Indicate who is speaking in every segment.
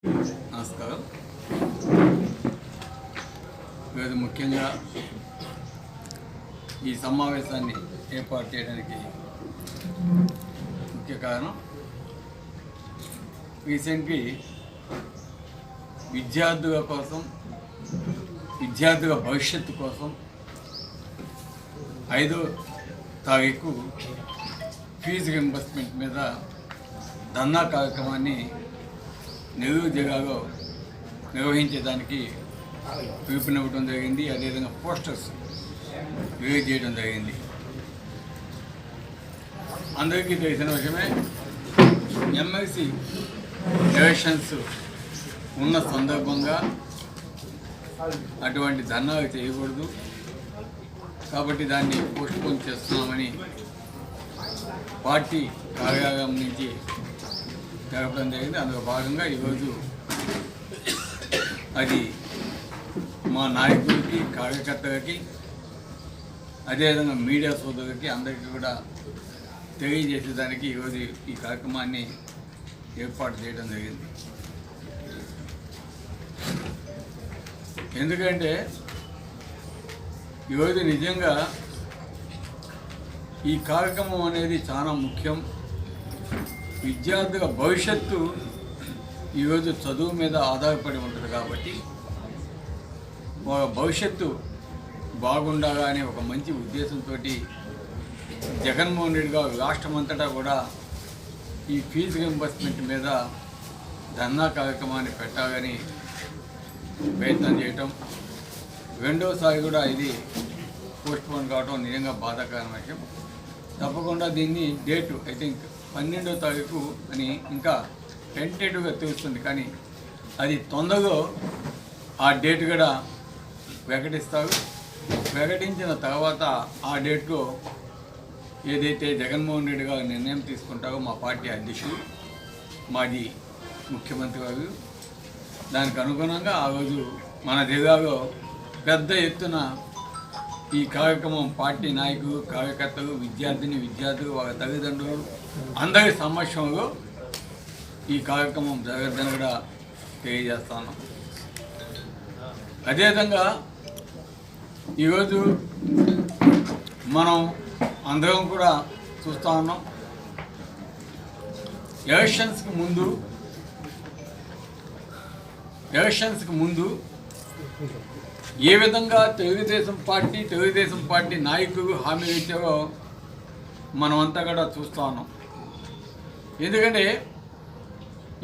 Speaker 1: నమస్కారం. ఈరోజు ముఖ్యంగా ఈ సమావేశాన్ని ఏర్పాటు చేయడానికి ముఖ్య కారణం రీసెంట్లీ విద్యార్థుల కోసం, విద్యార్థుల భవిష్యత్తు కోసం 5వ తారీఖు ఫీజు రింబర్స్మెంట్ మీద ధర్నా కార్యక్రమాన్ని నెల్లూరు జిల్లాలో నిర్వహించడానికి పిలుపునివ్వడం జరిగింది. అదేవిధంగా పోస్టర్స్ రిలీజ్ చేయడం జరిగింది. అందరికీ తెలిసిన విషయమే, ఎమ్మెల్సీ ఎలక్షన్స్ ఉన్న సందర్భంగా అటువంటి ధర్నాలు చేయకూడదు, కాబట్టి దాన్ని పోస్ట్పోన్ చేస్తున్నామని పార్టీ కార్యాలయం నుంచి జరపడం జరిగింది. అందులో భాగంగా ఈరోజు అది మా నాయకులకి, కార్యకర్తలకి, అదేవిధంగా మీడియా సోదరులకి అందరికీ కూడా తెలియజేసేదానికి ఈరోజు ఈ కార్యక్రమాన్ని ఏర్పాటు చేయడం జరిగింది. ఎందుకంటే ఈరోజు నిజంగా ఈ కార్యక్రమం అనేది చాలా ముఖ్యం. విద్యార్థుల భవిష్యత్తు ఈరోజు చదువు మీద ఆధారపడి ఉంటుంది కాబట్టి వాళ్ళ భవిష్యత్తు బాగుండాలా అనే ఒక మంచి ఉద్దేశంతో జగన్మోహన్ రెడ్డి గారు రాష్ట్రమంతటా కూడా ఈ ఫీజు రింబర్స్మెంట్ మీద ధర్నా కార్యక్రమాన్ని పెట్టాలని ప్రయత్నం చేయటం, రెండోసారి కూడా ఇది పోస్ట్పోన్ కావడం నిజంగా బాధాకరమైన విషయం. తప్పకుండా దీన్ని డేటు ఐ థింక్ 12వ తారీఖు అని ఇంకా టెంటేటివ్గా తెలుస్తుంది, కానీ అది తొందరగా ఆ డేట్ కూడా ప్రకటిస్తారు. ప్రకటించిన తర్వాత ఆ డేట్లో ఏదైతే జగన్మోహన్ రెడ్డి గారు నిర్ణయం తీసుకుంటారో మా పార్టీ అధ్యక్షుడు, మాజీ ముఖ్యమంత్రి గారు, దానికి అనుగుణంగా ఆ రోజు మన జిల్లాలో పెద్ద ఎత్తున ఈ కార్యక్రమం పార్టీ నాయకులు, కార్యకర్తలు, విద్యార్థులు, వాళ్ళ తల్లిదండ్రులు అందరి సమక్షంలో ఈ కార్యక్రమం జరగద్దని కూడా తెలియజేస్తాను. అదేవిధంగా ఈరోజు మనం అందరం కూడా చూస్తూ ఉన్నాం, ఎలక్షన్స్కి ముందు ఏ విధంగా తెలుగుదేశం పార్టీ నాయకులు హామీ ఇచ్చారో మనమంతా కూడా చూస్తూ ఉన్నాం. ఎందుకంటే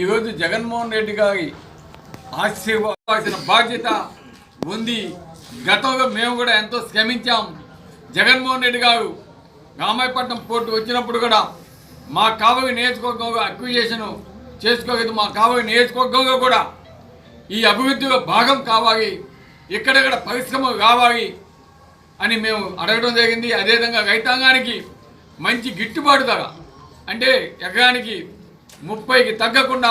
Speaker 1: ఈరోజు జగన్మోహన్ రెడ్డి గారి ఆశీర్వాల్సిన బాధ్యత ఉంది. గతంలో మేము కూడా ఎంతో శ్రమించాం. జగన్మోహన్ రెడ్డి గారు రామాయపట్నం పోర్టు వచ్చినప్పుడు కూడా మా కావలి నియోజకవర్గంలో అక్విజేషన్ చేసుకోలేదు, మా కావలి నియోజకవర్గంలో కూడా ఈ అభివృద్ధిలో భాగం కావాలి, ఇక్కడక్కడ పరిశ్రమలు కావాలి అని మేము అడగడం జరిగింది. అదేవిధంగా రైతాంగానికి మంచి గిట్టుబాటు ధర, అంటే ఎకరానికి 30కి తగ్గకుండా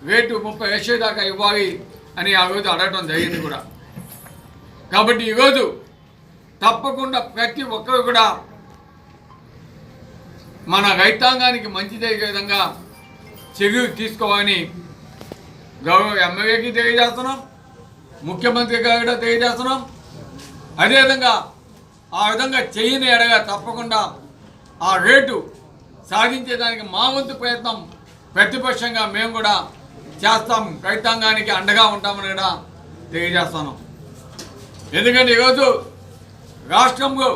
Speaker 1: రేటు 30 లక్షల దాకా ఇవ్వాలి అని ఆ రోజు అడగడం జరిగింది కూడా. కాబట్టి ఈరోజు తప్పకుండా ప్రతి ఒక్కరు కూడా మన రైతాంగానికి మంచి జరిగే విధంగా చర్యలు తీసుకోవాలని గౌరవ ఎమ్మెల్యేకి తెలియజేస్తున్నాం, ముఖ్యమంత్రి గారు కూడా తెలియజేస్తున్నాం. అదేవిధంగా ఆ విధంగా చేయని ఎడగా తప్పకుండా ఆ రేటు సాధించేదానికి మా వంతు ప్రయత్నం ప్రతిపక్షంగా మేము కూడా చేస్తాం, రైతాంగానికి అండగా ఉంటామని కూడా తెలియజేస్తున్నాం. ఎందుకంటే ఈరోజు రాష్ట్రంలో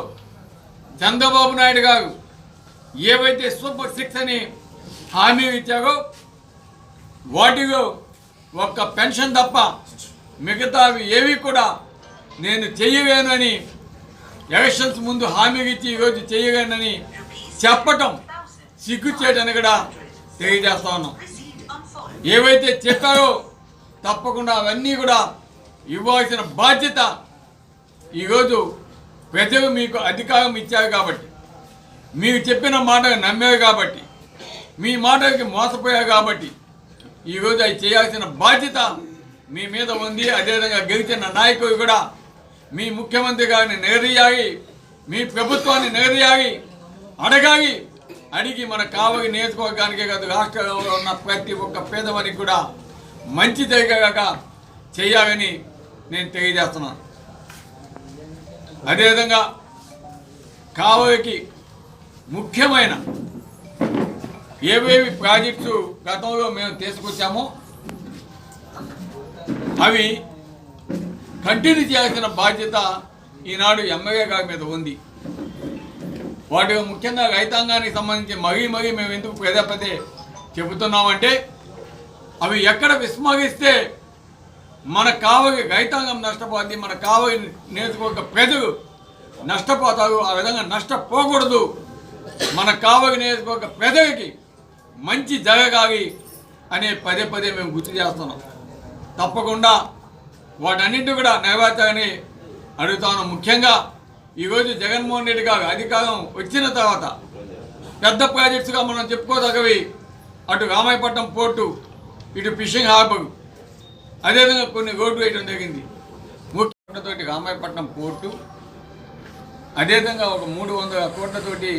Speaker 1: చంద్రబాబు నాయుడు గారు ఏవైతే సూపర్ 6 అని హామీ ఇచ్చారో వాటిలో ఒక్క పెన్షన్ తప్ప మిగతావి ఏవి కూడా నేను చెయ్యలేనని ఎలక్షన్స్ ముందు హామీ ఇచ్చి ఈరోజు చెయ్యలేనని చెప్పటం సిగ్గుచేటని కూడా తెలియజేస్తా ఉన్నాం. ఏవైతే చెప్పారో తప్పకుండా అవన్నీ కూడా ఇవ్వాల్సిన బాధ్యత ఈరోజు ప్రజలు మీకు అధికారం ఇచ్చారు కాబట్టి, మీరు చెప్పిన మాటకు నమ్మారు కాబట్టి, మీ మాటకి మోసపోయారు కాబట్టి ఈరోజు అవి చేయాల్సిన బాధ్యత మీ మీద ఉంది. అదేవిధంగా గెలిచిన నాయకులు కూడా మీ ముఖ్యమంత్రి గారిని నిలదీయాలి, మీ ప్రభుత్వాన్ని నిలదీయాలి, అడిగి మన కావలి నియోజకవర్గానికే కాదు రాష్ట్రంలో ఉన్న ప్రతి ఒక్క పేదవానికి కూడా మంచి జరిగాక చేయాలని నేను తెలియజేస్తున్నాను. అదేవిధంగా కావలికి ముఖ్యమైన ఏవేవి ప్రాజెక్ట్స్ గతంలో మేము తీసుకొచ్చామో అవి కంటిన్యూ చేయాల్సిన బాధ్యత ఈనాడు ఎమ్మెల్యే గారి మీద ఉంది. వాటి ముఖ్యంగా రైతాంగానికి సంబంధించి మరీ మేము ఎందుకు పదే చెబుతున్నామంటే అవి ఎక్కడ విస్మరిస్తే మన కావలి రైతాంగం నష్టపోద్ది, మన కావలి నియోజకవర్గ ప్రజలు నష్టపోతారు. ఆ విధంగా నష్టపోకూడదు. మన కావలి నియోజకవర్గ ప్రజలకి మంచి జరగాలి అనే పదే మేము గుర్తు చేస్తున్నాం. తప్పకుండా వాటన్నింటి కూడా నెరవేర్చాలని అడుగుతాను. ముఖ్యంగా ఈరోజు జగన్మోహన్ రెడ్డి గారు అధికారం వచ్చిన తర్వాత పెద్ద ప్రాజెక్ట్స్గా మనం చెప్పుకోదగ్గవి అటు రామాయపట్నం పోర్టు, ఇటు ఫిషింగ్ హార్బర్, అదేవిధంగా కొన్ని రోడ్లు వేయడం జరిగింది. ముఖ్యతోటి రామాయపట్నం పోర్టు, అదేవిధంగా ఒక 300 కోట్లతోటి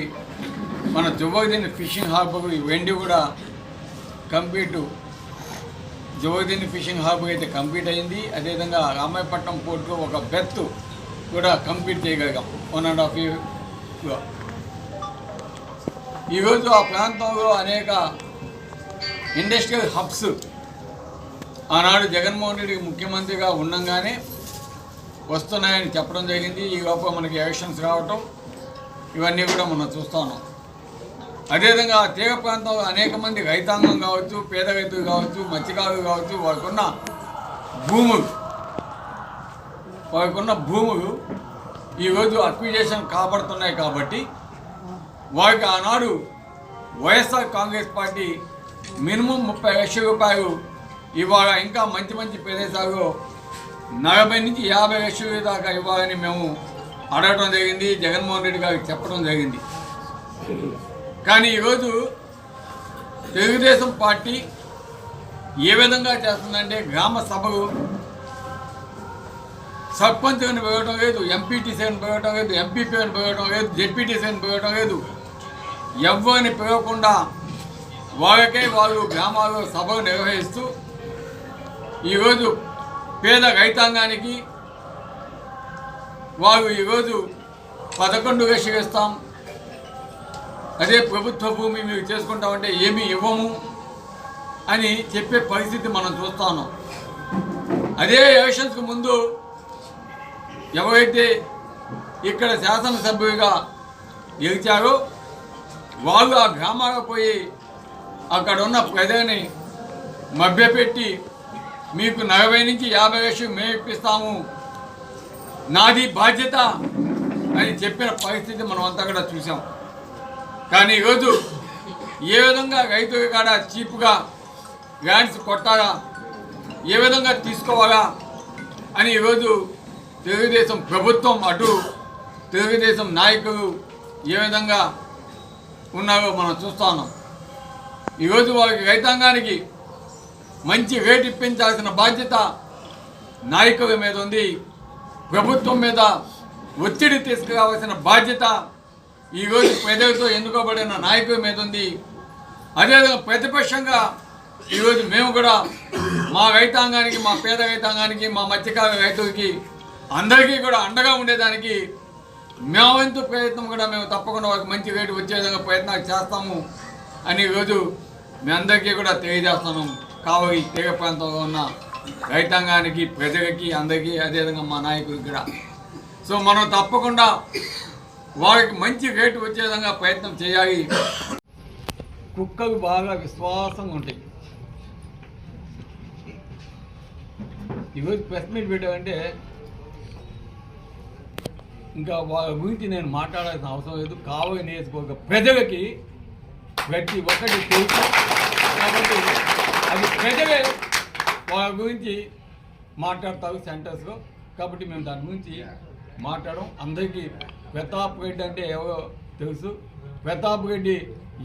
Speaker 1: మన జువోదిని ఫిషింగ్ హార్బర్ వెండి కూడా కంప్లీట్. జువోదిని ఫిషింగ్ హార్బర్ అయితే కంప్లీట్ అయింది. అదేవిధంగా రామాయపట్నం పోర్టులో ఒక బెర్త్ కూడా కంప్లీట్ చేయగలిగాం 1.5 year. ఈరోజు ఆ ప్రాంతంలో అనేక ఇండస్ట్రియల్ హబ్స్ ఆనాడు జగన్మోహన్ రెడ్డి ముఖ్యమంత్రిగా ఉండగానే వస్తున్నాయని చెప్పడం జరిగింది. ఈ లోపల మనకి ఎలక్షన్స్ రావటం ఇవన్నీ కూడా మనం చూస్తూ ఉన్నాం. అదేవిధంగా తీర ప్రాంతంలో అనేక మంది రైతాంగం కావచ్చు, పేద రైతులు కావచ్చు, మత్స్యకారులు కావచ్చు, వారికున్న భూములు ఈరోజు అక్విజేషన్ కాబడుతున్నాయి. కాబట్టి వారికి ఆనాడు వైఎస్ఆర్ కాంగ్రెస్ పార్టీ మినిమం 30 లక్షల రూపాయలు ఇవాళ ఇంకా మంచి ప్రదేశాల్లో 40 నుంచి 50 లక్షల దాకా ఇవ్వాలని మేము అడగటం జరిగింది. జగన్మోహన్ రెడ్డి గారికి చెప్పడం జరిగింది. కానీ ఈరోజు తెలుగుదేశం పార్టీ ఏ విధంగా చేస్తుందంటే గ్రామ సభలు సర్పంచ్ని పెరగటం లేదు, ఎంపీటీసీని పెరగటం లేదు, ఎంపీపీని పెరగటం లేదు, జెడ్పీటీసీని పెరగటం లేదు. ఎవరిని పెరగకుండా వాళ్ళకే వాళ్ళు గ్రామాల్లో సభలు నిర్వహిస్తూ ఈరోజు పేద రైతాంగానికి వాళ్ళు ఈరోజు 11 లక్షలు ఇస్తాం, అదే ప్రభుత్వ భూమి మీరు చేసుకుంటామంటే ఏమీ ఇవ్వము అని చెప్పే పరిస్థితి మనం చూస్తాను. అదే ఎలక్షన్స్కి ముందు ఎవరైతే ఇక్కడ శాసనసభ్యులుగా గెలిచారో వాళ్ళు ఆ గ్రామాలకు పోయి అక్కడ ఉన్న ప్రజల్ని మభ్యపెట్టి మీకు 40 నుంచి 50 లక్షలు మేము ఇప్పిస్తాము, నాది బాధ్యత అని చెప్పిన పరిస్థితి మనం అంతా కూడా చూసాం. కానీ ఈరోజు ఏ విధంగా రైతుల కాడ చీప్గా ల్యాండ్స్ కొట్టాలా, ఏ విధంగా తీసుకోవాలా అని ఈరోజు తెలుగుదేశం ప్రభుత్వం అటు తెలుగుదేశం నాయకులు ఏ విధంగా ఉన్నారో మనం చూస్తా ఉన్నాం. ఈరోజు వాళ్ళకి రైతాంగానికి మంచి రేటు ఇప్పించాల్సిన బాధ్యత నాయకుల మీద ఉంది. ప్రభుత్వం మీద ఒత్తిడి తీసుకురావాల్సిన బాధ్యత ఈరోజు ప్రజలతో ఎన్నుకోబడిన నాయకుల మీద ఉంది. అదేవిధంగా ప్రతిపక్షంగా ఈరోజు మేము కూడా మా రైతాంగానికి, మా పేద రైతాంగానికి, మా మత్స్యకార రైతులకి అందరికీ కూడా అండగా ఉండేదానికి మేమంతు ప్రయత్నం కూడా మేము తప్పకుండా వాళ్ళకి మంచి రేటు వచ్చే విధంగా ప్రయత్నాలు చేస్తాము అని ఈరోజు మీ అందరికీ కూడా తెలియజేస్తున్నాం. కావలి తీర ప్రాంతంలో ఉన్న రైతాంగానికి, ప్రజలకి, అందరికీ, అదేవిధంగా మా నాయకులకి కూడా. సో మనం తప్పకుండా వాళ్ళకి మంచి రేటు వచ్చే విధంగా ప్రయత్నం చేయాలి. కుక్కలు బాగా విశ్వాసంగా ఉంటాయి. ఈరోజు ప్రెస్ మీట్ పెట్టామంటే ఇంకా వాళ్ళ గురించి నేను మాట్లాడాల్సిన అవసరం లేదు. కావలి నియోజకవర్గ ప్రజలకి ప్రతి ఒక్కటి తెలుసు. కాబట్టి అది ప్రజలే వాళ్ళ గురించి మాట్లాడతారు సెంటర్స్లో. కాబట్టి మేము దాని గురించి మాట్లాడడం. అందరికీ ప్రతాప్ రెడ్డి అంటే ఎవరో తెలుసు. ప్రతాప్ రెడ్డి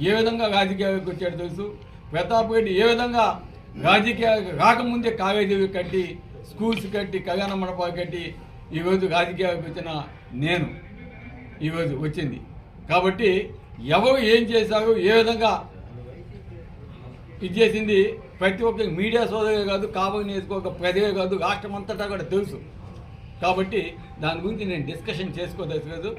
Speaker 1: ఏ విధంగా రాజకీయాలకు వచ్చాడో తెలుసు. ప్రతాప్ రెడ్డి ఏ విధంగా రాజకీయాలకు రాకముందే కాలేజీలు కట్టి, స్కూల్స్ కట్టి, కళ్యాణ మండపాలు కట్టి ఈరోజు రాజకీయాలకు వచ్చిన నేను ఈరోజు వచ్చింది. కాబట్టి ఎవరు ఏం చేశారు, ఏ విధంగా ఇది చేసింది ప్రతి ఒక్క మీడియా సోదరే కాదు, కాబోయే నియోజకవర్గ ప్రజలే కాదు, రాష్ట్రం అంతటా కూడా తెలుసు. కాబట్టి దాని గురించి నేను డిస్కషన్ చేసుకోదలేదు.